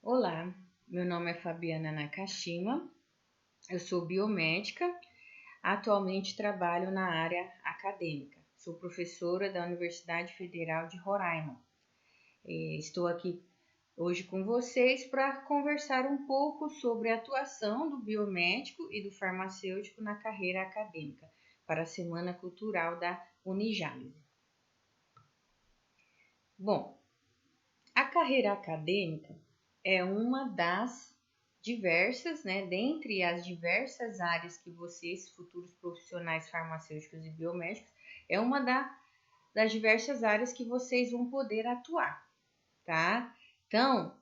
Olá, meu nome é Fabiana Nakashima, eu sou biomédica, atualmente trabalho na área acadêmica. Sou professora da Universidade Federal de Roraima. Estou aqui hoje com vocês para conversar um pouco sobre a atuação do biomédico e do farmacêutico na carreira acadêmica para a Semana Cultural da Unijales. Bom, a carreira acadêmica é uma das diversas, né, dentre as diversas áreas que vocês, futuros profissionais farmacêuticos e biomédicos, é uma das diversas áreas que vocês vão poder atuar, tá? Então,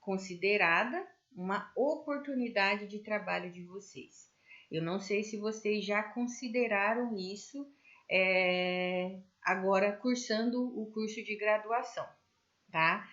considerada uma oportunidade de trabalho de vocês. Eu não sei se vocês já consideraram isso agora cursando o curso de graduação, tá?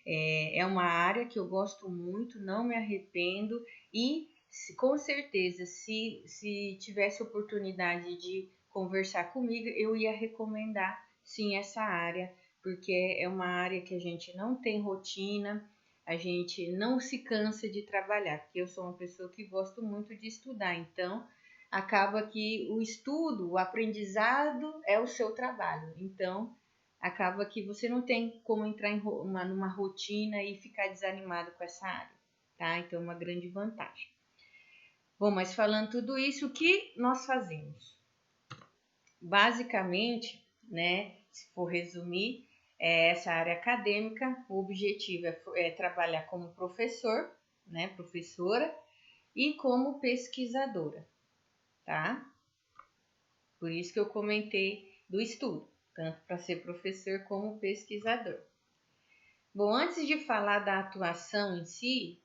É uma área que eu gosto muito, não me arrependo e com certeza, se tivesse oportunidade de conversar comigo, eu ia recomendar sim essa área, porque é uma área que a gente não tem rotina, a gente não se cansa de trabalhar, porque eu sou uma pessoa que gosto muito de estudar, então acaba que o estudo, o aprendizado é o seu trabalho, então acaba que você não tem como entrar numa rotina e ficar desanimado com essa área, tá? Então é uma grande vantagem. Bom, mas falando tudo isso, o que nós fazemos? Basicamente, né, se for resumir, essa área acadêmica, o objetivo é trabalhar como professor, né, professora, e como pesquisadora, tá? Por isso que eu comentei do estudo, tanto para ser professor como pesquisador. Bom, antes de falar da atuação em si,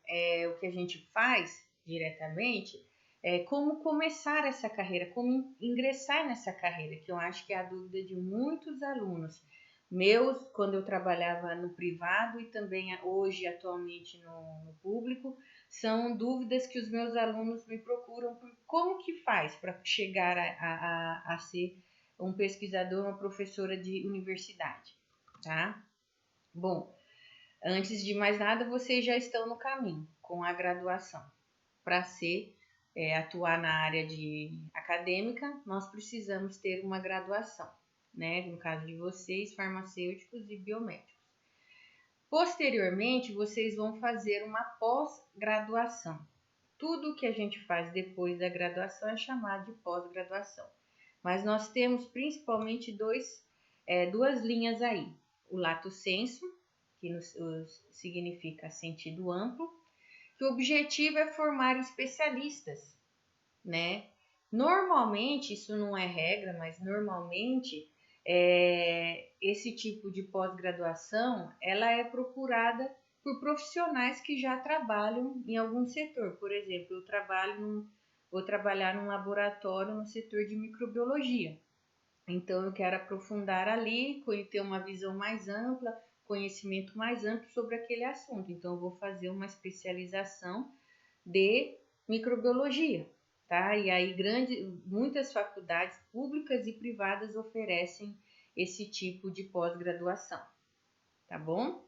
o que a gente faz diretamente é como começar essa carreira, como ingressar nessa carreira, que eu acho que é a dúvida de muitos alunos meus, quando eu trabalhava no privado e também hoje, atualmente, no público, são dúvidas que os meus alunos me procuram por como que faz para chegar a ser um pesquisador, uma professora de universidade, tá? Bom, antes de mais nada, vocês já estão no caminho com a graduação. Para atuar na área de acadêmica, nós precisamos ter uma graduação, né? No caso de vocês, farmacêuticos e biomédicos. Posteriormente, vocês vão fazer uma pós-graduação. Tudo que a gente faz depois da graduação é chamado de pós-graduação. Mas nós temos principalmente duas linhas aí. O lato sensu, que significa sentido amplo, que o objetivo é formar especialistas, né? Normalmente, isso não é regra, mas normalmente esse tipo de pós-graduação ela é procurada por profissionais que já trabalham em algum setor. Por exemplo, vou trabalhar num laboratório no setor de microbiologia. Então, eu quero aprofundar ali, ter uma visão mais ampla, conhecimento mais amplo sobre aquele assunto. Então, eu vou fazer uma especialização de microbiologia, tá? E aí, muitas faculdades públicas e privadas oferecem esse tipo de pós-graduação, tá bom?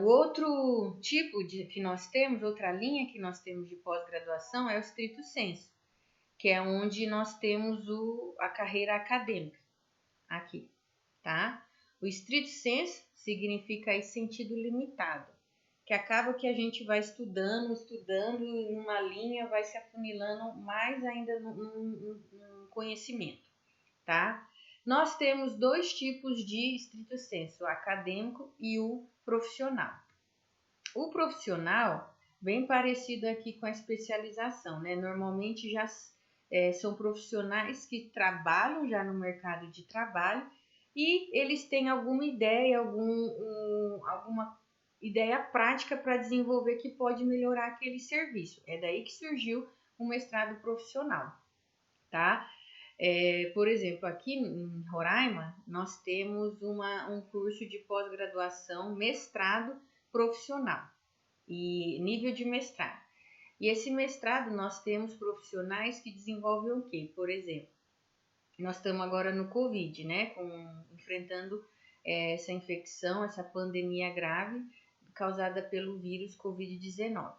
O outro tipo que nós temos, outra linha que nós temos de pós-graduação é o stricto sensu, que é onde nós temos a carreira acadêmica aqui, tá? O stricto sensu significa aí sentido limitado, que acaba que a gente vai estudando numa linha, vai se afunilando mais ainda no conhecimento, tá? Nós temos dois tipos de stricto sensu, o acadêmico e o profissional. O profissional, bem parecido aqui com a especialização, né? Normalmente já são profissionais que trabalham já no mercado de trabalho e eles têm alguma ideia, alguma ideia prática para desenvolver que pode melhorar aquele serviço. É daí que surgiu o mestrado profissional, tá? Por exemplo, aqui em Roraima, nós temos um curso de pós-graduação, mestrado profissional e nível de mestrado. E esse mestrado nós temos profissionais que desenvolvem o quê? Por exemplo, nós estamos agora no Covid, né? Enfrentando essa infecção, essa pandemia grave causada pelo vírus Covid-19.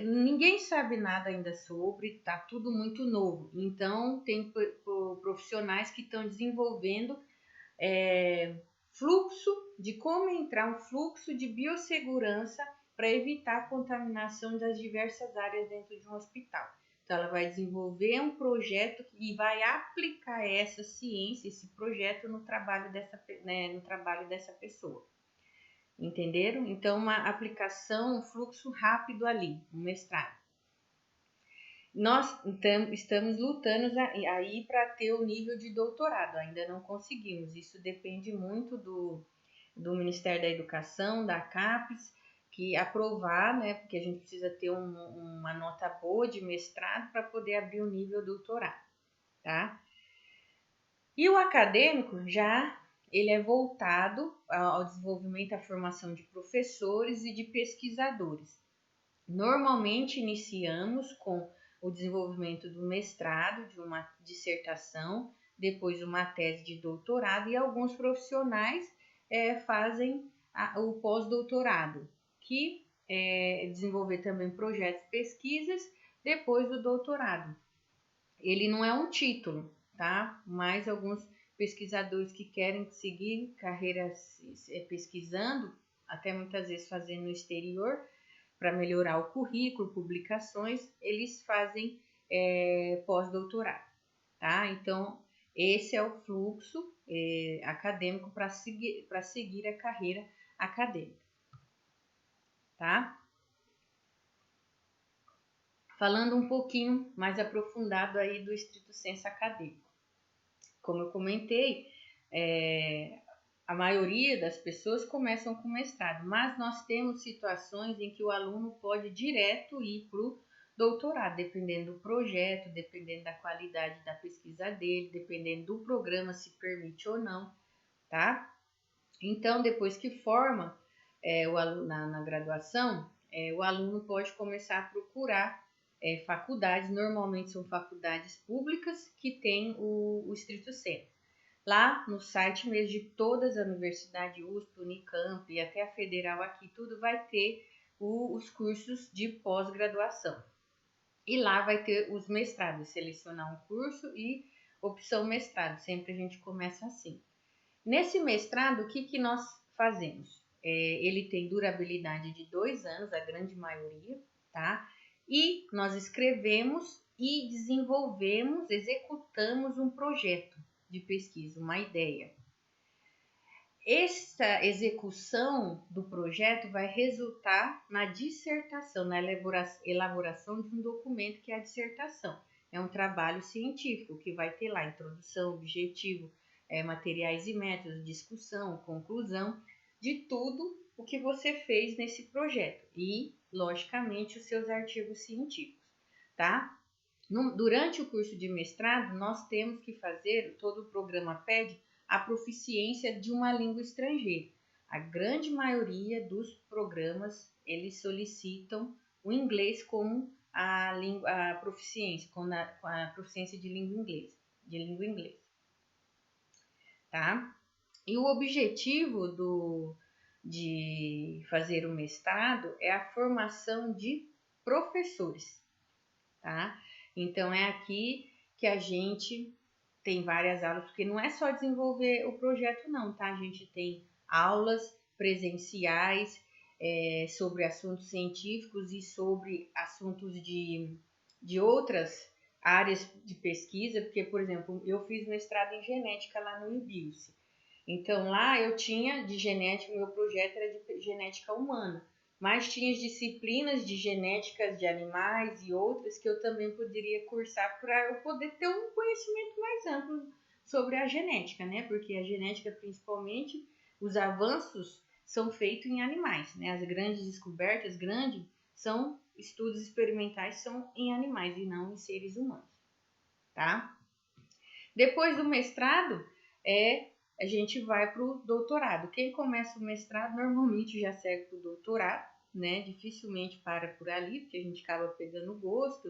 Ninguém sabe nada ainda sobre, está tudo muito novo. Então, tem profissionais que estão desenvolvendo fluxo de como entrar, um fluxo de biossegurança para evitar a contaminação das diversas áreas dentro de um hospital. Então, ela vai desenvolver um projeto e vai aplicar essa ciência, esse projeto no trabalho dessa pessoa. Entenderam? Então, uma aplicação, um fluxo rápido ali, um mestrado. Nós estamos lutando aí para ter o nível de doutorado, ainda não conseguimos. Isso depende muito do Ministério da Educação, da CAPES, que aprovar, né? Porque a gente precisa ter uma nota boa de mestrado para poder abrir o nível doutorado, tá? E o acadêmico ele é voltado ao desenvolvimento, à formação de professores e de pesquisadores. Normalmente iniciamos com o desenvolvimento do mestrado, de uma dissertação, depois uma tese de doutorado, e alguns profissionais fazem o pós-doutorado, que é desenvolver também projetos de pesquisas depois do doutorado. Ele não é um título, tá? Mas alguns pesquisadores que querem seguir carreiras pesquisando, até muitas vezes fazendo no exterior, para melhorar o currículo, publicações, eles fazem pós-doutorado, tá? Então, esse é o fluxo acadêmico para seguir a carreira acadêmica, tá? Falando um pouquinho mais aprofundado aí do estrito sensu acadêmico. Como eu comentei, a maioria das pessoas começam com mestrado, mas nós temos situações em que o aluno pode direto ir para o doutorado, dependendo do projeto, dependendo da qualidade da pesquisa dele, dependendo do programa, se permite ou não, tá? Então, depois que forma o aluno na graduação, o aluno pode começar a procurar faculdades, normalmente são faculdades públicas que têm o estrito sensu. Lá no site mesmo de todas as universidades, USP, Unicamp e até a Federal aqui, tudo vai ter os cursos de pós-graduação. E lá vai ter os mestrados, selecionar um curso e opção mestrado, sempre a gente começa assim. Nesse mestrado, o que nós fazemos? Ele tem durabilidade de 2 anos, a grande maioria, tá? E nós escrevemos e desenvolvemos, executamos um projeto de pesquisa, uma ideia. Essa execução do projeto vai resultar na dissertação, na elaboração de um documento que é a dissertação. É um trabalho científico que vai ter lá introdução, objetivo, materiais e métodos, discussão, conclusão, de tudo o que você fez nesse projeto e, logicamente, os seus artigos científicos, tá? Durante o curso de mestrado, nós temos que fazer, todo o programa pede, a proficiência de uma língua estrangeira. A grande maioria dos programas, eles solicitam o inglês como a proficiência, com a proficiência de língua inglesa, tá? E o objetivo de fazer o mestrado é a formação de professores, tá? Então, é aqui que a gente tem várias aulas, porque não é só desenvolver o projeto não, tá? A gente tem aulas presenciais sobre assuntos científicos e sobre assuntos de outras áreas de pesquisa, porque, por exemplo, eu fiz mestrado em genética lá no IBIUSE. Então, lá eu tinha de genética, meu projeto era de genética humana, mas tinha as disciplinas de genética de animais e outras que eu também poderia cursar para eu poder ter um conhecimento mais amplo sobre a genética, né? Porque a genética, principalmente, os avanços são feitos em animais, né? As grandes descobertas, são estudos experimentais, são em animais e não em seres humanos, tá? Depois do mestrado, a gente vai para o doutorado. Quem começa o mestrado normalmente já segue para o doutorado, né? Dificilmente para por ali, porque a gente acaba pegando gosto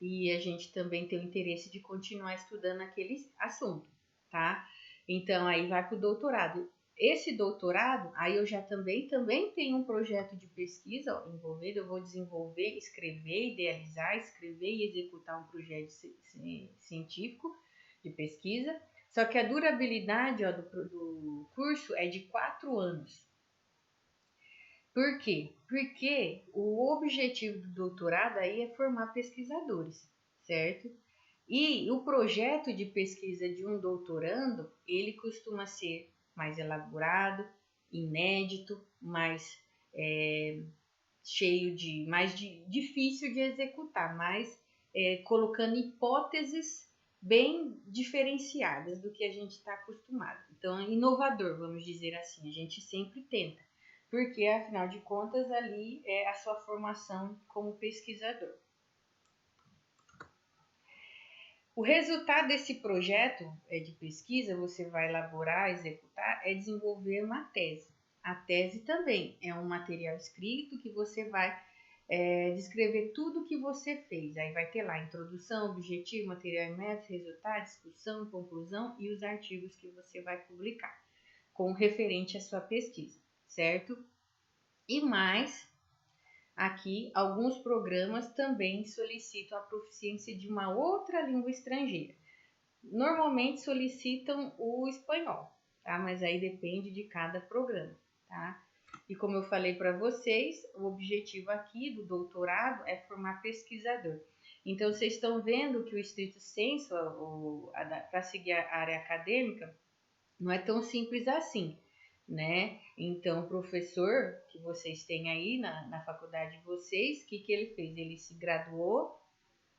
e a gente também tem o interesse de continuar estudando aquele assunto, tá? Então, aí vai para o doutorado. esse doutorado, aí eu já também tenho um projeto de pesquisa envolvido, eu vou desenvolver, escrever, idealizar, escrever e executar um projeto científico de pesquisa, só que a durabilidade do curso é de 4 anos. Por quê? Porque o objetivo do doutorado aí é formar pesquisadores, certo? E o projeto de pesquisa de um doutorando, ele costuma ser mais elaborado, inédito, mais difícil de executar, mais colocando hipóteses bem diferenciadas do que a gente está acostumado. Então, é inovador, vamos dizer assim, a gente sempre tenta, porque afinal de contas ali é a sua formação como pesquisador. O resultado desse projeto de pesquisa, você vai elaborar, executar, é desenvolver uma tese. A tese também é um material escrito que você vai descrever tudo o que você fez. Aí vai ter lá introdução, objetivo, material e método, resultado, discussão, conclusão e os artigos que você vai publicar, com referente à sua pesquisa, certo? E mais, aqui, alguns programas também solicitam a proficiência de uma outra língua estrangeira. Normalmente solicitam o espanhol, tá? Mas aí depende de cada programa, tá? E como eu falei para vocês, o objetivo aqui do doutorado é formar pesquisador. Então, vocês estão vendo que o stricto sensu, para seguir a área acadêmica, não é tão simples assim, né? Então, o professor que vocês têm aí na faculdade de vocês, o que ele fez? Ele se graduou,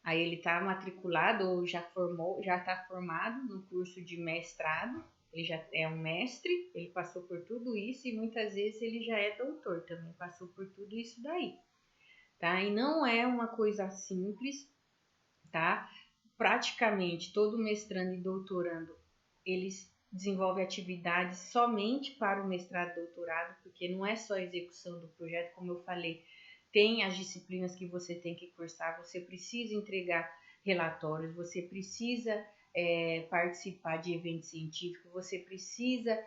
aí ele está matriculado ou já está formado no curso de mestrado, ele já é um mestre, ele passou por tudo isso e muitas vezes ele já é doutor também, passou por tudo isso daí, tá? E não é uma coisa simples, tá? Praticamente todo mestrando e doutorando, eles desenvolvem atividades somente para o mestrado e doutorado, porque não é só a execução do projeto, como eu falei, tem as disciplinas que você tem que cursar, você precisa entregar relatórios, você precisa participar de eventos científicos, você precisa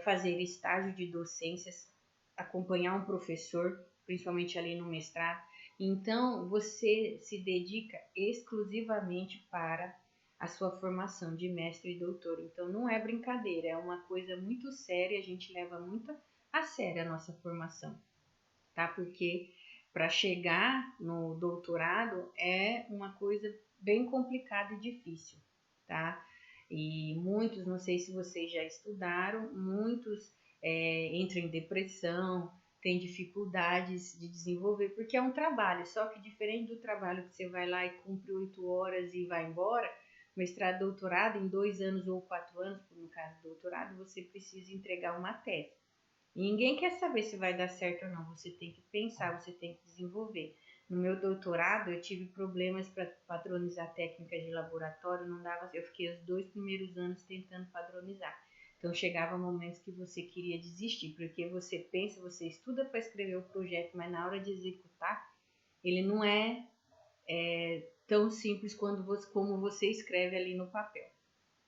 fazer estágio de docências, acompanhar um professor, principalmente ali no mestrado. Então, você se dedica exclusivamente para a sua formação de mestre e doutor. Então, não é brincadeira, é uma coisa muito séria, a gente leva muito a sério a nossa formação, tá? Porque para chegar no doutorado é uma coisa bem complicada e difícil, tá? E muitos, não sei se vocês já estudaram, muitos entram em depressão, têm dificuldades de desenvolver, porque é um trabalho, só que diferente do trabalho que você vai lá e cumpre 8 horas e vai embora, mestrado, doutorado, em 2 anos ou 4 anos, no caso do doutorado, você precisa entregar uma tese. Ninguém quer saber se vai dar certo ou não, você tem que pensar, você tem que desenvolver. No meu doutorado, eu tive problemas para padronizar técnicas de laboratório, não dava, eu fiquei os 2 primeiros anos tentando padronizar. Então, chegava momentos que você queria desistir, porque você pensa, você estuda para escrever o projeto, mas na hora de executar, ele não é tão simples como você escreve ali no papel.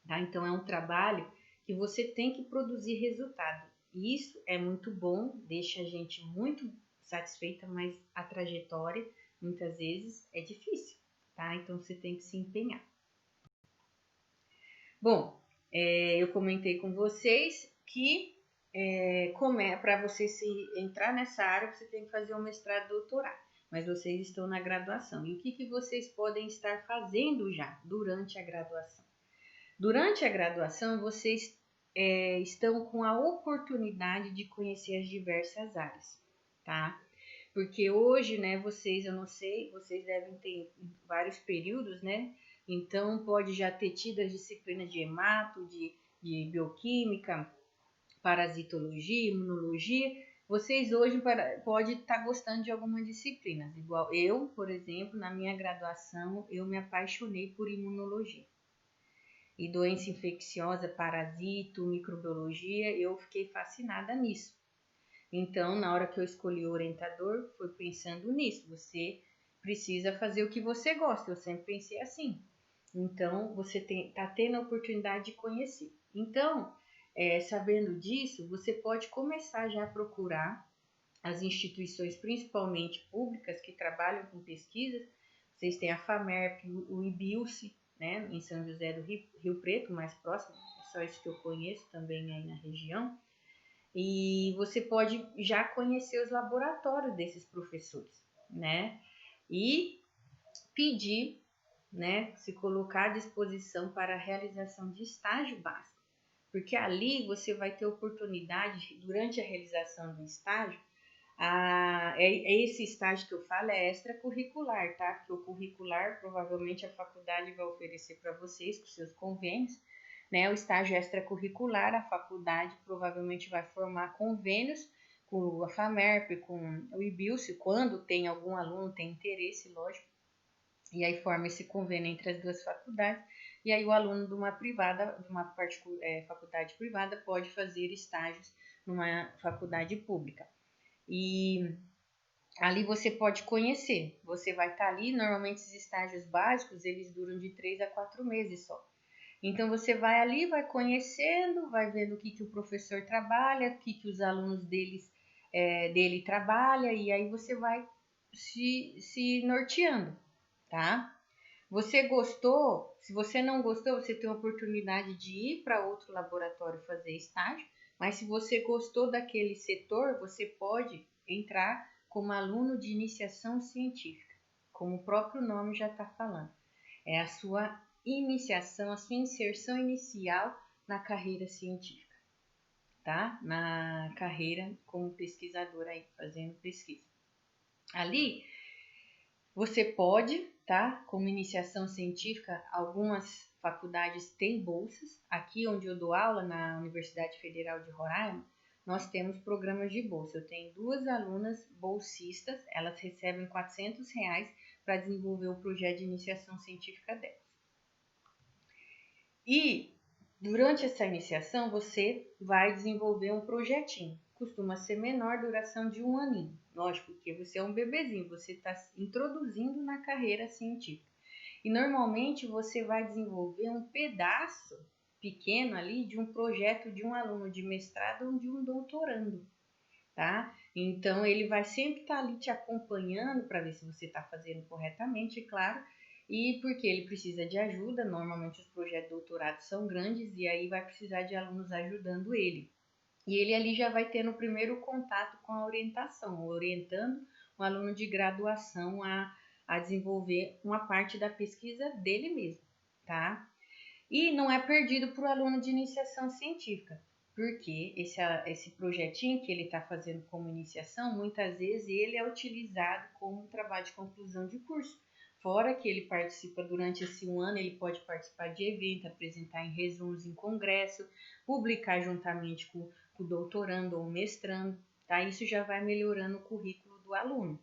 Tá? Então, é um trabalho que você tem que produzir resultado. E isso é muito bom, deixa a gente muito satisfeita, mas a trajetória, muitas vezes, é difícil, tá? Então, você tem que se empenhar. Bom, eu comentei com vocês que para você entrar nessa área, você tem que fazer um mestrado e doutorado, mas vocês estão na graduação. E o que vocês podem estar fazendo já durante a graduação? Durante a graduação, vocês estão com a oportunidade de conhecer as diversas áreas, tá? Porque hoje, né, eu não sei, vocês devem ter vários períodos, né? Então, pode já ter tido as disciplinas de hemato, de bioquímica, parasitologia, imunologia. Vocês hoje podem estar gostando de algumas disciplinas. Igual eu, por exemplo, na minha graduação, eu me apaixonei por imunologia. E doença infecciosa, parasito, microbiologia, eu fiquei fascinada nisso. Então, na hora que eu escolhi o orientador, foi pensando nisso. Você precisa fazer o que você gosta. Eu sempre pensei assim. Então, você está tendo a oportunidade de conhecer. Então, sabendo disso, você pode começar já a procurar as instituições, principalmente públicas, que trabalham com pesquisas. Vocês têm a FAMERP, o IBILCE, né, em São José do Rio Preto, mais próximo, é só isso que eu conheço também aí na região. E você pode já conhecer os laboratórios desses professores, né? E pedir, né, se colocar à disposição para a realização de estágio básico, porque ali você vai ter oportunidade, durante a realização do estágio, esse estágio que eu falo é extracurricular, tá? Porque o curricular, provavelmente a faculdade vai oferecer para vocês, com seus convênios, né? O estágio extracurricular, a faculdade provavelmente vai formar convênios com a FAMERP, com o IBILCE, quando tem algum aluno, tem interesse, lógico, e aí forma esse convênio entre as duas faculdades, e aí o aluno de uma privada, de uma faculdade privada, pode fazer estágios numa faculdade pública. E ali você pode conhecer, você vai estar ali, normalmente esses estágios básicos, eles duram de 3 a 4 meses só. Então você vai ali, vai conhecendo, vai vendo o que o professor trabalha, o que os alunos dele trabalham, e aí você vai se norteando, tá? Você gostou? Se você não gostou, você tem a oportunidade de ir para outro laboratório fazer estágio, mas se você gostou daquele setor, você pode entrar como aluno de iniciação científica, como o próprio nome já está falando. É a sua iniciação, a sua inserção inicial na carreira científica, tá? Na carreira como pesquisador aí, fazendo pesquisa. Ali, você pode, tá? Como iniciação científica, algumas faculdades têm bolsas. Aqui onde eu dou aula, na Universidade Federal de Roraima, nós temos programas de bolsa. Eu tenho 2 alunas bolsistas, elas recebem R$400 para desenvolver o projeto de iniciação científica delas. E durante essa iniciação você vai desenvolver um projetinho. Costuma ser menor, duração de 1 aninho. Lógico, porque você é um bebezinho, você está introduzindo na carreira científica. E normalmente você vai desenvolver um pedaço pequeno ali de um projeto de um aluno de mestrado ou de um doutorando, tá? Então ele vai sempre estar ali te acompanhando para ver se você está fazendo corretamente, claro. E porque ele precisa de ajuda, normalmente os projetos de doutorado são grandes e aí vai precisar de alunos ajudando ele. E ele ali já vai ter no primeiro contato com a orientação, orientando um aluno de graduação a desenvolver uma parte da pesquisa dele mesmo, tá? E não é perdido para o aluno de iniciação científica, porque esse projetinho que ele está fazendo como iniciação, muitas vezes ele é utilizado como trabalho de conclusão de curso. Fora que ele participa durante esse 1 ano, ele pode participar de evento, apresentar em resumos em congresso, publicar juntamente com o doutorando ou mestrando, tá? Isso já vai melhorando o currículo do aluno,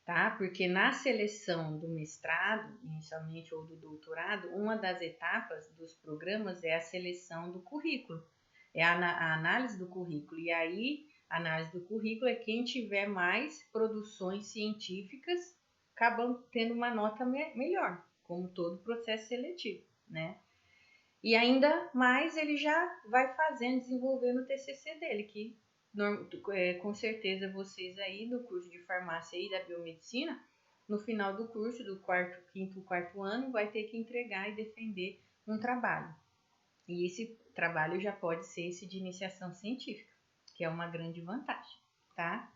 tá? Porque na seleção do mestrado, inicialmente, ou do doutorado, uma das etapas dos programas é a seleção do currículo, é a análise do currículo. E aí, a análise do currículo é quem tiver mais produções científicas acabam tendo uma nota melhor, como todo processo seletivo, né? E ainda mais ele já vai fazendo, desenvolvendo o TCC dele, que com certeza vocês aí no curso de farmácia e da biomedicina, no final do curso, do quarto ano, vai ter que entregar e defender um trabalho. E esse trabalho já pode ser esse de iniciação científica, que é uma grande vantagem, tá?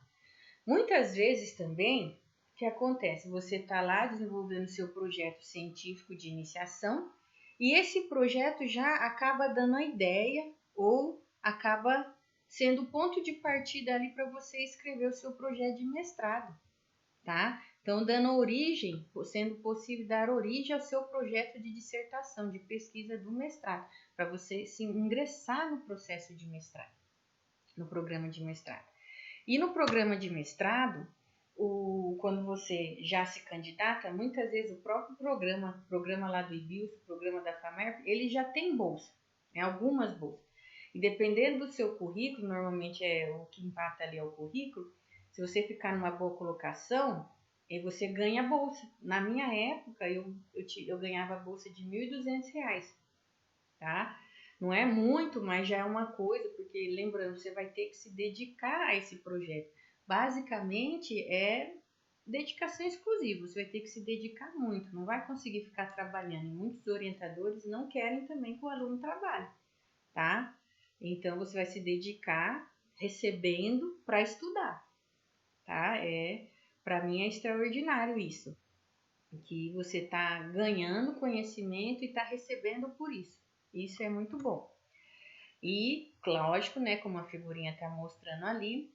Muitas vezes também, o que acontece? Você está lá desenvolvendo seu projeto científico de iniciação, e esse projeto já acaba dando a ideia ou acaba sendo o ponto de partida ali para você escrever o seu projeto de mestrado, tá? Então, dando origem, sendo possível dar origem ao seu projeto de dissertação, de pesquisa do mestrado, para você se ingressar no processo de mestrado, no programa de mestrado. E no programa de mestrado, quando você já se candidata, muitas vezes o próprio programa lá do IBILCE, o programa da FAMERP, ele já tem bolsa, né? Algumas bolsas. E dependendo do seu currículo, normalmente o que impacta ali é o currículo, se você ficar numa boa colocação, você ganha bolsa. Na minha época, eu ganhava bolsa de R$1.200, tá? Não é muito, mas já é uma coisa, porque lembrando, você vai ter que se dedicar a esse projeto. Basicamente é dedicação exclusiva, você vai ter que se dedicar muito, não vai conseguir ficar trabalhando. Muitos orientadores não querem também que o aluno trabalhe, tá? Então você vai se dedicar recebendo para estudar, tá? Para mim é extraordinário isso, que você está ganhando conhecimento e está recebendo por isso. Isso é muito bom. E, lógico, né, como a figurinha está mostrando ali,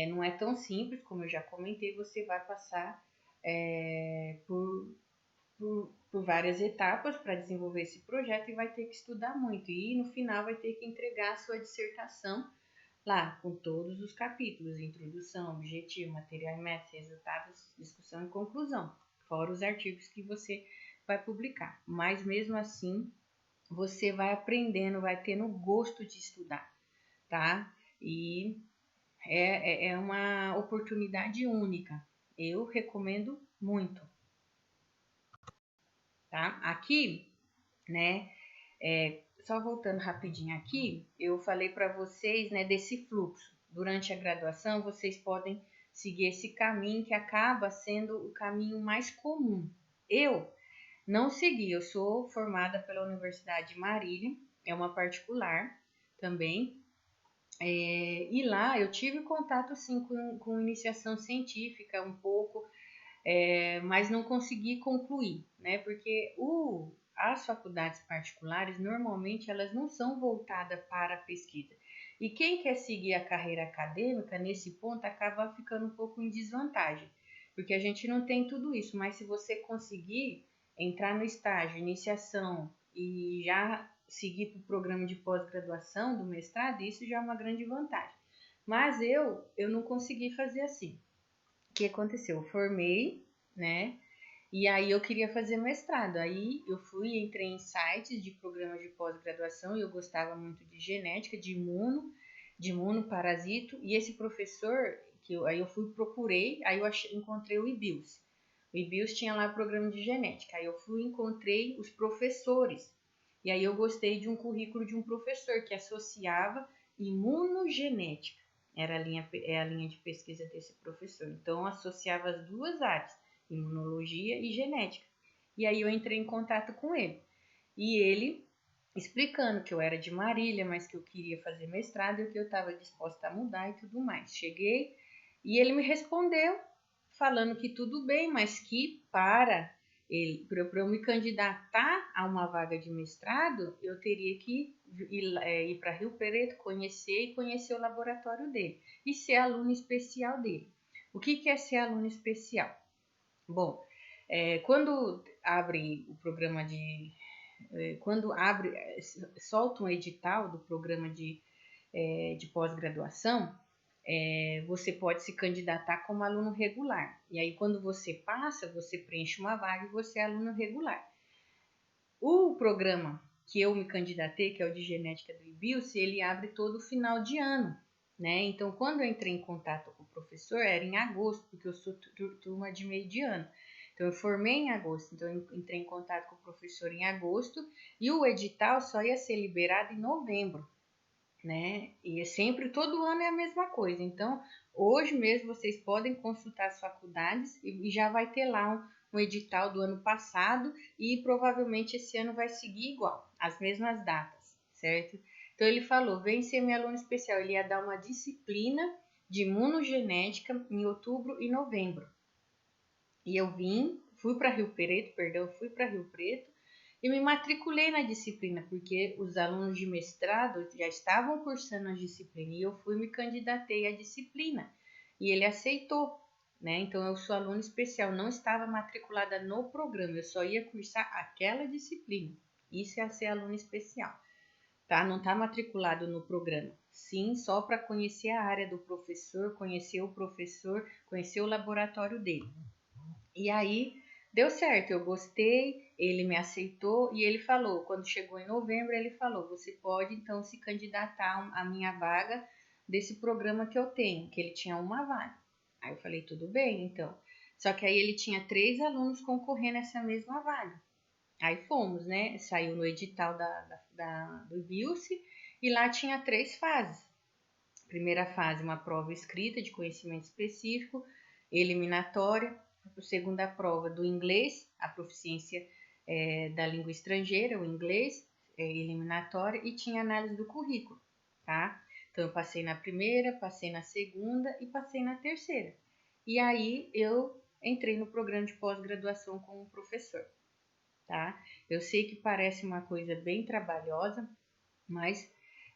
não é tão simples, como eu já comentei, você vai passar por várias etapas para desenvolver esse projeto e vai ter que estudar muito. E no final vai ter que entregar a sua dissertação lá, com todos os capítulos, introdução, objetivo, material e métodos, resultados, discussão e conclusão, fora os artigos que você vai publicar. Mas mesmo assim, você vai aprendendo, vai tendo gosto de estudar, tá? E é uma oportunidade única. Eu recomendo muito, tá? Aqui, né? Só voltando rapidinho aqui, eu falei para vocês, né, desse fluxo. Durante a graduação, vocês podem seguir esse caminho que acaba sendo o caminho mais comum. Eu não segui, eu sou formada pela Universidade de Marília, é uma particular também. E lá eu tive contato sim com iniciação científica um pouco, mas não consegui concluir, né? Porque as faculdades particulares normalmente elas não são voltadas para a pesquisa. E quem quer seguir a carreira acadêmica nesse ponto acaba ficando um pouco em desvantagem, porque a gente não tem tudo isso, mas se você conseguir entrar no estágio, iniciação e já seguir para o programa de pós-graduação do mestrado, isso já é uma grande vantagem. Mas eu não consegui fazer assim. O que aconteceu? Eu formei, né? E aí eu queria fazer mestrado. Aí eu entrei em sites de programas de pós-graduação e eu gostava muito de genética, de imunoparasito. E esse professor, aí eu procurei, aí eu encontrei o IBIUS. O IBIUS tinha lá o programa de genética. Aí eu encontrei os professores. E aí eu gostei de um currículo de um professor que associava imunogenética. É a linha de pesquisa desse professor. Então, eu associava as duas áreas, imunologia e genética. E aí eu entrei em contato com ele. E ele explicando que eu era de Marília, mas que eu queria fazer mestrado e que eu estava disposta a mudar e tudo mais. Cheguei e ele me respondeu falando que tudo bem, mas que para eu me candidatar a uma vaga de mestrado, eu teria que ir para Rio Preto, conhecer o laboratório dele e ser aluno especial dele. O que é ser aluno especial? Bom, quando abre o programa solta um edital do programa de pós-graduação, você pode se candidatar como aluno regular. E aí, quando você passa, você preenche uma vaga e você é aluno regular. O programa que eu me candidatei, que é o de genética do IBIUS, ele abre todo final de ano, né? Então, quando eu entrei em contato com o professor, era em agosto, porque eu sou turma de meio de ano. Então, eu formei em agosto, então eu entrei em contato com o professor em agosto e o edital só ia ser liberado em novembro, né? E sempre, todo ano é a mesma coisa. Então, hoje mesmo vocês podem consultar as faculdades e já vai ter lá um edital do ano passado e provavelmente esse ano vai seguir igual, as mesmas datas, certo? Então, ele falou, vem ser meu aluno especial. Ele ia dar uma disciplina de imunogenética em outubro e novembro. E eu fui para Rio Preto e me matriculei na disciplina, porque os alunos de mestrado já estavam cursando a disciplina e eu me candidatei à disciplina e ele aceitou, né? Então eu sou aluno especial, não estava matriculada no programa, eu só ia cursar aquela disciplina. Isso é ser aluno especial, tá? Não está matriculado no programa. Sim, só para conhecer a área do professor, conhecer o professor, conhecer o laboratório dele. E aí deu certo, eu gostei, ele me aceitou e ele falou, quando chegou em novembro, ele falou, você pode então se candidatar à minha vaga desse programa que eu tenho, que ele tinha uma vaga. Aí eu falei, tudo bem, então. Só que aí ele tinha 3 alunos concorrendo a essa mesma vaga. Aí fomos, né? Saiu no edital do IBILSE e lá tinha 3 fases. Primeira fase, uma prova escrita de conhecimento específico, eliminatória. A segunda prova do inglês, a proficiência da língua estrangeira, o inglês, eliminatória, e tinha análise do currículo, tá? Então, eu passei na primeira, passei na segunda e passei na terceira. E aí, eu entrei no programa de pós-graduação como professor, tá? Eu sei que parece uma coisa bem trabalhosa, mas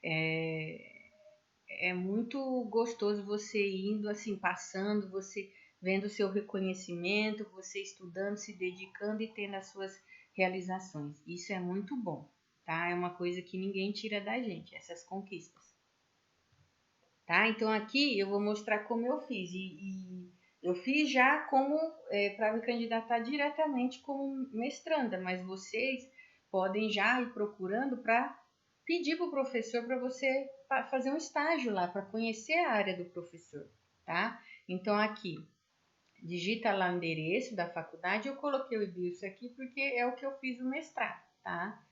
é muito gostoso você indo assim, passando, você vendo o seu reconhecimento, você estudando, se dedicando e tendo as suas realizações. Isso é muito bom, tá? É uma coisa que ninguém tira da gente, essas conquistas, tá? Então aqui eu vou mostrar como eu fiz e eu fiz já como para me candidatar diretamente como mestranda, mas vocês podem já ir procurando para pedir para o professor para você fazer um estágio lá, para conhecer a área do professor, tá? Então aqui, digita lá o endereço da faculdade, eu coloquei o IBILSE aqui porque é o que eu fiz o mestrado, tá?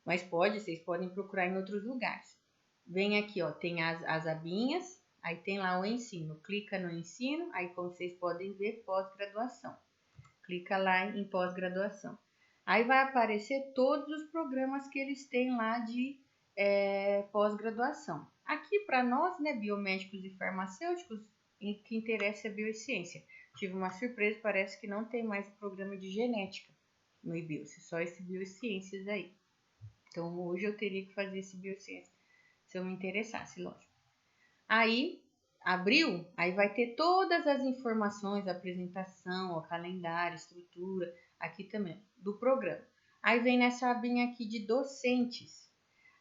Mas vocês podem procurar em outros lugares. Vem aqui, ó, tem as abinhas, aí tem lá o ensino. Clica no ensino, aí como vocês podem ver, pós-graduação. Clica lá em pós-graduação. Aí vai aparecer todos os programas que eles têm lá de pós-graduação. Aqui para nós, né, biomédicos e farmacêuticos, o que interessa é a biociência. Tive uma surpresa, parece que não tem mais o programa de genética no IBILSE, só esse biociências aí. Então hoje eu teria que fazer esse biociência se eu me interessasse, lógico. Aí abriu, aí vai ter todas as informações, apresentação, o calendário, estrutura, aqui também, do programa. Aí vem nessa abinha aqui de docentes.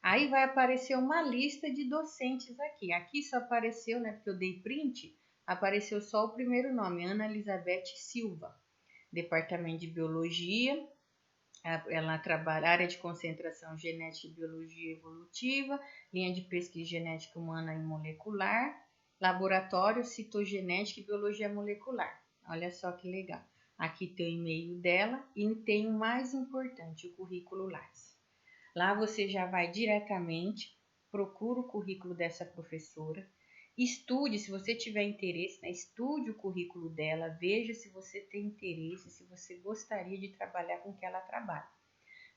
Aí vai aparecer uma lista de docentes aqui. Aqui só apareceu, né, porque eu dei print, apareceu só o primeiro nome, Ana Elizabeth Silva. Departamento de Biologia, ela trabalha área de concentração genética e biologia evolutiva, linha de pesquisa genética humana e molecular, laboratório citogenética e biologia molecular. Olha só que legal. Aqui tem o e-mail dela e tem o mais importante, o currículo Lattes. Lá você já vai diretamente, procura o currículo dessa professora, estude, se você tiver interesse, né, estude o currículo dela, veja se você tem interesse, se você gostaria de trabalhar com o que ela trabalha.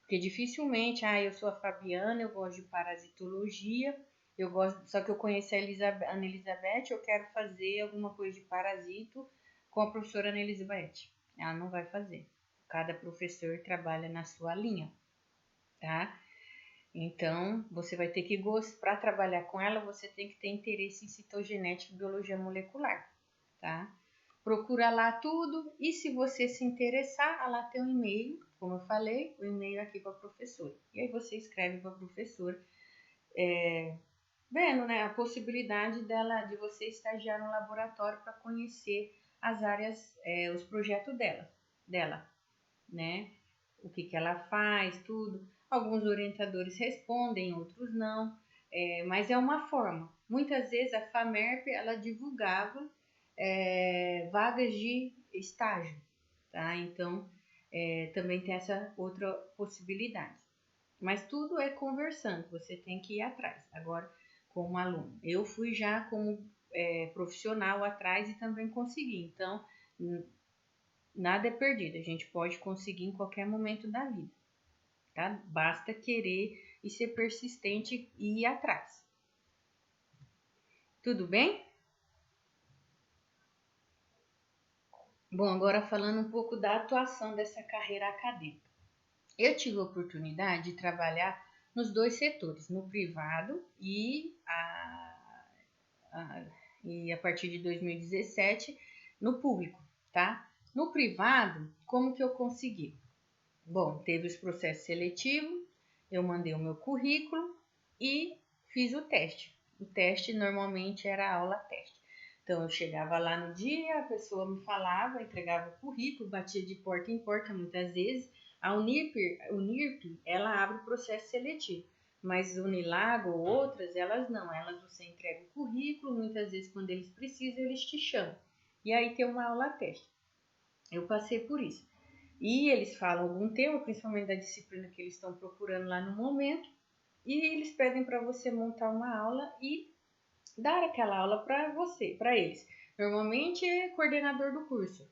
Porque dificilmente, eu sou a Fabiana, eu gosto de parasitologia, eu gosto, só que eu conheci a Ana Elizabeth, eu quero fazer alguma coisa de parasito com a professora Ana Elizabeth. Ela não vai fazer. Cada professor trabalha na sua linha, tá? Então, você vai ter que gostar, para trabalhar com ela, você tem que ter interesse em citogenética e biologia molecular, tá? Procura lá tudo e se você se interessar, lá tem um e-mail, como eu falei, o e-mail aqui para a professora. E aí você escreve para a professora, vendo, né, a possibilidade de você estagiar no laboratório para conhecer as áreas, os projetos dela, né? O que ela faz, tudo. Alguns orientadores respondem, outros não, mas é uma forma. Muitas vezes a FAMERP ela divulgava vagas de estágio, tá? Então também tem essa outra possibilidade. Mas tudo é conversando, você tem que ir atrás. Agora, como aluno, eu fui já como profissional atrás e também consegui. Então, nada é perdido, a gente pode conseguir em qualquer momento da vida, tá? Basta querer e ser persistente e ir atrás. Tudo bem? Bom, agora falando um pouco da atuação dessa carreira acadêmica. Eu tive a oportunidade de trabalhar nos dois setores, no privado e a partir de 2017 no público, tá? No privado, como que eu consegui? Bom, teve os processos seletivos, eu mandei o meu currículo e fiz o teste. O teste normalmente era aula teste. Então eu chegava lá no dia, a pessoa me falava, entregava o currículo, batia de porta em porta muitas vezes. A Unirp, ela abre o processo seletivo, mas Unilago ou outras, elas não. Elas você entrega o currículo, muitas vezes quando eles precisam, eles te chamam. E aí tem uma aula teste. Eu passei por isso. E eles falam algum tema, principalmente da disciplina que eles estão procurando lá no momento, e eles pedem para você montar uma aula e dar aquela aula para eles. Normalmente é coordenador do curso.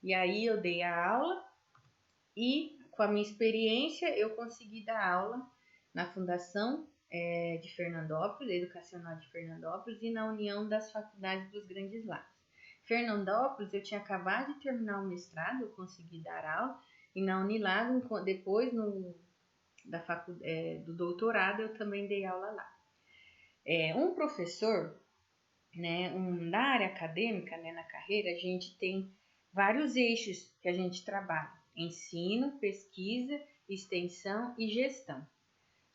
E aí eu dei a aula e com a minha experiência eu consegui dar aula na Fundação de Fernandópolis, Educacional de Fernandópolis, e na União das Faculdades dos Grandes Lagos. Fernandópolis, eu tinha acabado de terminar o mestrado, eu consegui dar aula, e na Unilago, depois do doutorado, eu também dei aula lá. Um professor, né, na área acadêmica, né, na carreira, a gente tem vários eixos que a gente trabalha: ensino, pesquisa, extensão e gestão.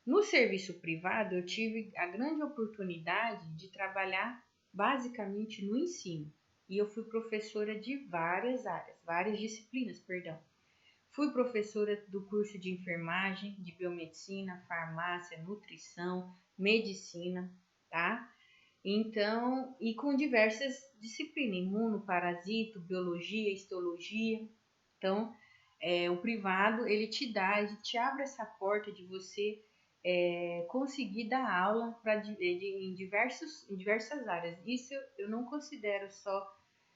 No serviço privado, eu tive a grande oportunidade de trabalhar basicamente no ensino. E eu fui professora de várias disciplinas, perdão. Fui professora do curso de enfermagem, de biomedicina, farmácia, nutrição, medicina, tá? Então, e com diversas disciplinas, imunoparasito, biologia, histologia. Então, o privado, ele te abre essa porta de você conseguir dar aula em diversas áreas. Isso eu não considero só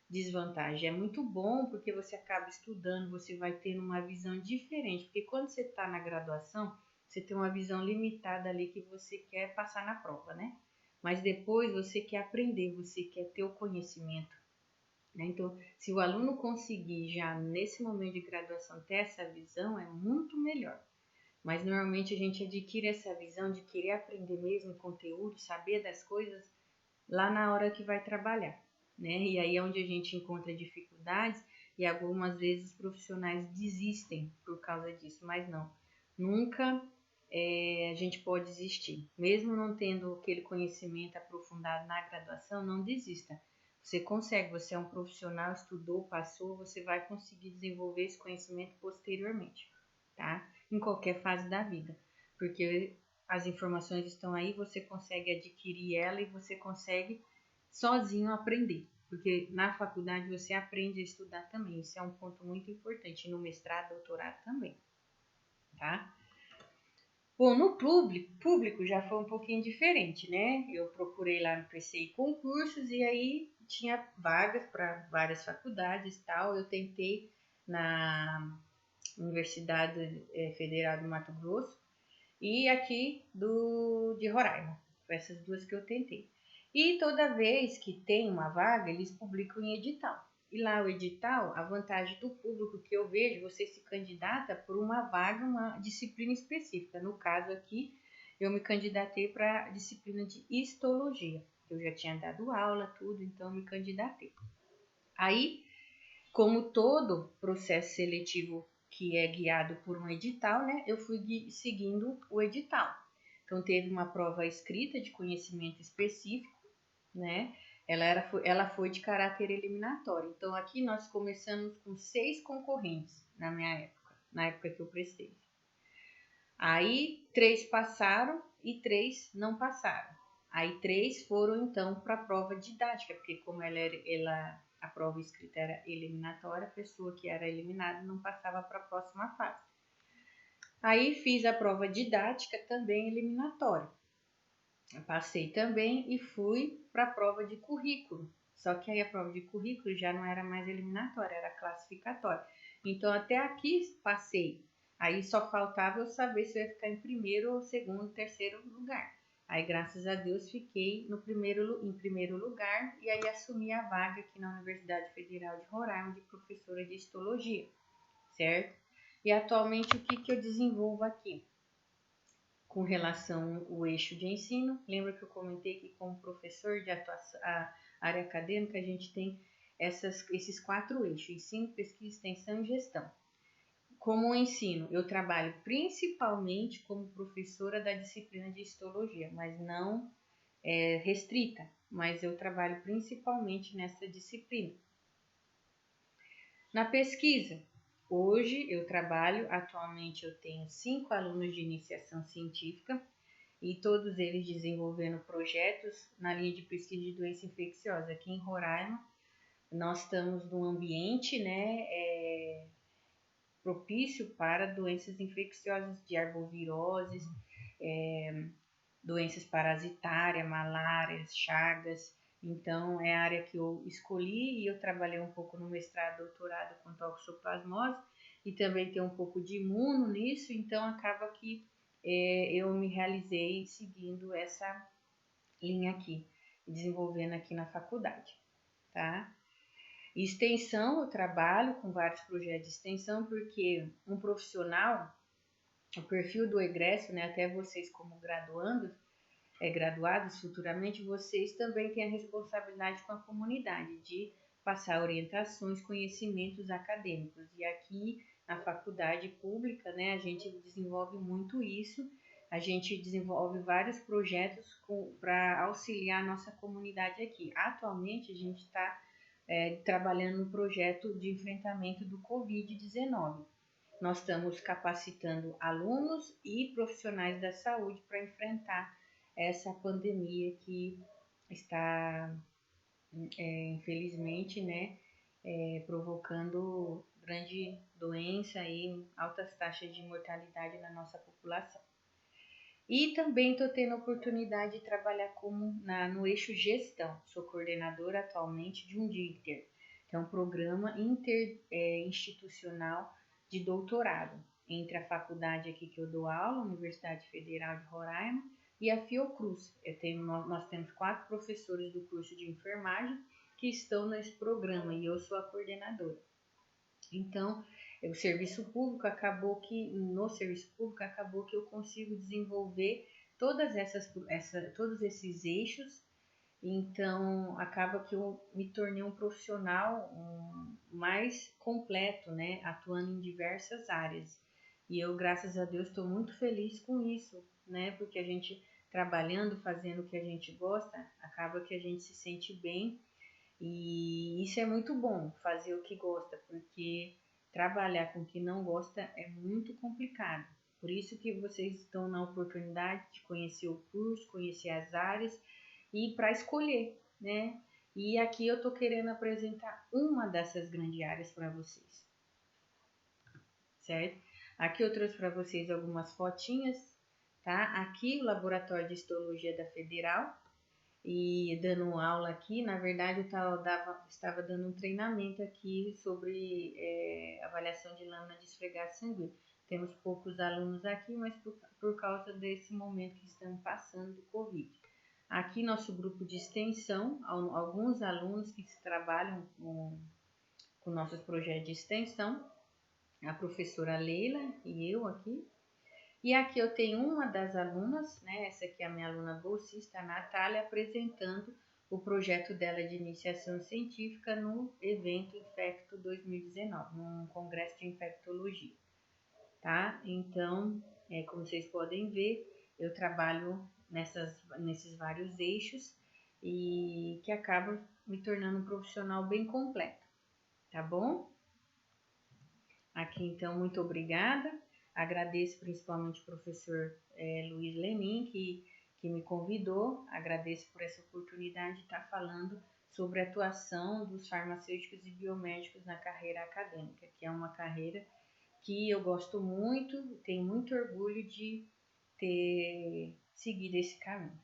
desvantagem. É muito bom porque você acaba estudando, você vai tendo uma visão diferente. Porque quando você está na graduação, você tem uma visão limitada ali que você quer passar na prova, né? Mas depois você quer aprender, você quer ter o conhecimento, né? Então, se o aluno conseguir já nesse momento de graduação ter essa visão, é muito melhor. Mas normalmente a gente adquire essa visão de querer aprender mesmo conteúdo, saber das coisas lá na hora que vai trabalhar, né? E aí é onde a gente encontra dificuldades e algumas vezes os profissionais desistem por causa disso, mas não, nunca a gente pode desistir. Mesmo não tendo aquele conhecimento aprofundado na graduação, não desista. Você consegue, você é um profissional, estudou, passou, você vai conseguir desenvolver esse conhecimento posteriormente, tá? Em qualquer fase da vida, porque as informações estão aí, você consegue adquirir ela e você consegue sozinho aprender, porque na faculdade você aprende a estudar também, isso é um ponto muito importante, no mestrado, doutorado também, tá? Bom, no público já foi um pouquinho diferente, né? Eu procurei lá no PCI concursos e aí tinha vagas para várias faculdades e tal. Eu tentei na Universidade Federal do Mato Grosso e aqui de Roraima. Foi essas duas que eu tentei. E toda vez que tem uma vaga, eles publicam em edital. E lá o edital, a vantagem do público que eu vejo, você se candidata por uma vaga, uma disciplina específica. No caso aqui, eu me candidatei para a disciplina de histologia. Eu já tinha dado aula, tudo, então eu me candidatei. Aí, como todo processo seletivo que é guiado por um edital, né, eu fui seguindo o edital. Então, teve uma prova escrita de conhecimento específico, né? Ela foi de caráter eliminatório. Então, aqui nós começamos com 6 concorrentes na época que eu prestei. Aí, 3 passaram e 3 não passaram. Aí, 3 foram, então, para a prova didática, porque como a prova escrita era eliminatória, a pessoa que era eliminada não passava para a próxima fase. Aí, fiz a prova didática também eliminatória. Eu passei também e fui para a prova de currículo. Só que aí a prova de currículo já não era mais eliminatória, era classificatória. Então, até aqui passei. Aí só faltava eu saber se eu ia ficar em primeiro ou segundo, terceiro lugar. Aí, graças a Deus, fiquei em primeiro lugar e aí assumi a vaga aqui na Universidade Federal de Roraima de professora de histologia, certo? E atualmente o que eu desenvolvo aqui? Com relação ao eixo de ensino, lembra que eu comentei que como professor de atuação, a área acadêmica, a gente tem esses 4 eixos: ensino, pesquisa, extensão e gestão. Como ensino, eu trabalho principalmente como professora da disciplina de histologia, mas não restrita, mas eu trabalho principalmente nessa disciplina. Na pesquisa, hoje atualmente eu tenho 5 alunos de iniciação científica e todos eles desenvolvendo projetos na linha de pesquisa de doença infecciosa. Aqui em Roraima, nós estamos num ambiente, né, propício para doenças infecciosas de arboviroses, doenças parasitárias, malárias, chagas. Então, é a área que eu escolhi e eu trabalhei um pouco no mestrado, doutorado com toxoplasmose e também tem um pouco de imuno nisso, então acaba que eu me realizei seguindo essa linha aqui, desenvolvendo aqui na faculdade, tá? Extensão, eu trabalho com vários projetos de extensão, porque um profissional, o perfil do egresso, né, até vocês como graduados futuramente, vocês também têm a responsabilidade com a comunidade de passar orientações, conhecimentos acadêmicos. E aqui na faculdade pública, né, a gente desenvolve muito isso. A gente desenvolve vários projetos para auxiliar a nossa comunidade aqui. Atualmente, a gente está trabalhando no projeto de enfrentamento do Covid-19. Nós estamos capacitando alunos e profissionais da saúde para enfrentar essa pandemia que está, infelizmente, né, provocando grande doença e altas taxas de mortalidade na nossa população. E também estou tendo a oportunidade de trabalhar no eixo gestão. Sou coordenadora atualmente de um DIGTER, que é um programa interinstitucional de doutorado entre a faculdade aqui que eu dou aula, Universidade Federal de Roraima, e a Fiocruz. Nós temos 4 professores do curso de enfermagem que estão nesse programa e eu sou a coordenadora. Então, no serviço público acabou que eu consigo desenvolver todos esses eixos. Então, acaba que eu me tornei um profissional mais completo, né, atuando em diversas áreas. E eu, graças a Deus, estou muito feliz com isso, né, porque a gente trabalhando, fazendo o que a gente gosta, acaba que a gente se sente bem. E isso é muito bom, fazer o que gosta, porque trabalhar com o que não gosta é muito complicado. Por isso que vocês estão na oportunidade de conhecer o curso, conhecer as áreas e para escolher, né? E aqui eu tô querendo apresentar uma dessas grandes áreas para vocês, certo? Aqui eu trouxe para vocês algumas fotinhas, tá? Aqui o Laboratório de Histologia da Federal, e dando aula aqui, na verdade eu estava dando um treinamento aqui sobre avaliação de lâmina de esfregar sanguíneo. Temos poucos alunos aqui, mas por causa desse momento que estamos passando do Covid. Aqui nosso grupo de extensão, alguns alunos que trabalham com nossos projetos de extensão, a professora Leila e eu aqui. E aqui eu tenho uma das alunas, né, essa aqui é a minha aluna bolsista, a Natália, apresentando o projeto dela de iniciação científica no evento Infecto 2019, num congresso de infectologia, tá? Então, como vocês podem ver, eu trabalho nesses vários eixos e que acaba me tornando um profissional bem completo, tá bom? Aqui, então, muito obrigada. Agradeço principalmente o professor Luiz Lenin, que me convidou. Agradeço por essa oportunidade de estar falando sobre a atuação dos farmacêuticos e biomédicos na carreira acadêmica, que é uma carreira que eu gosto muito, tenho muito orgulho de ter seguido esse caminho.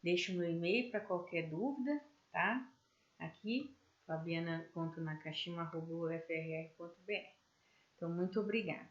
Deixo meu e-mail para qualquer dúvida, tá? Aqui, fabiana.nakashima@ufrr.br. Então, muito obrigada.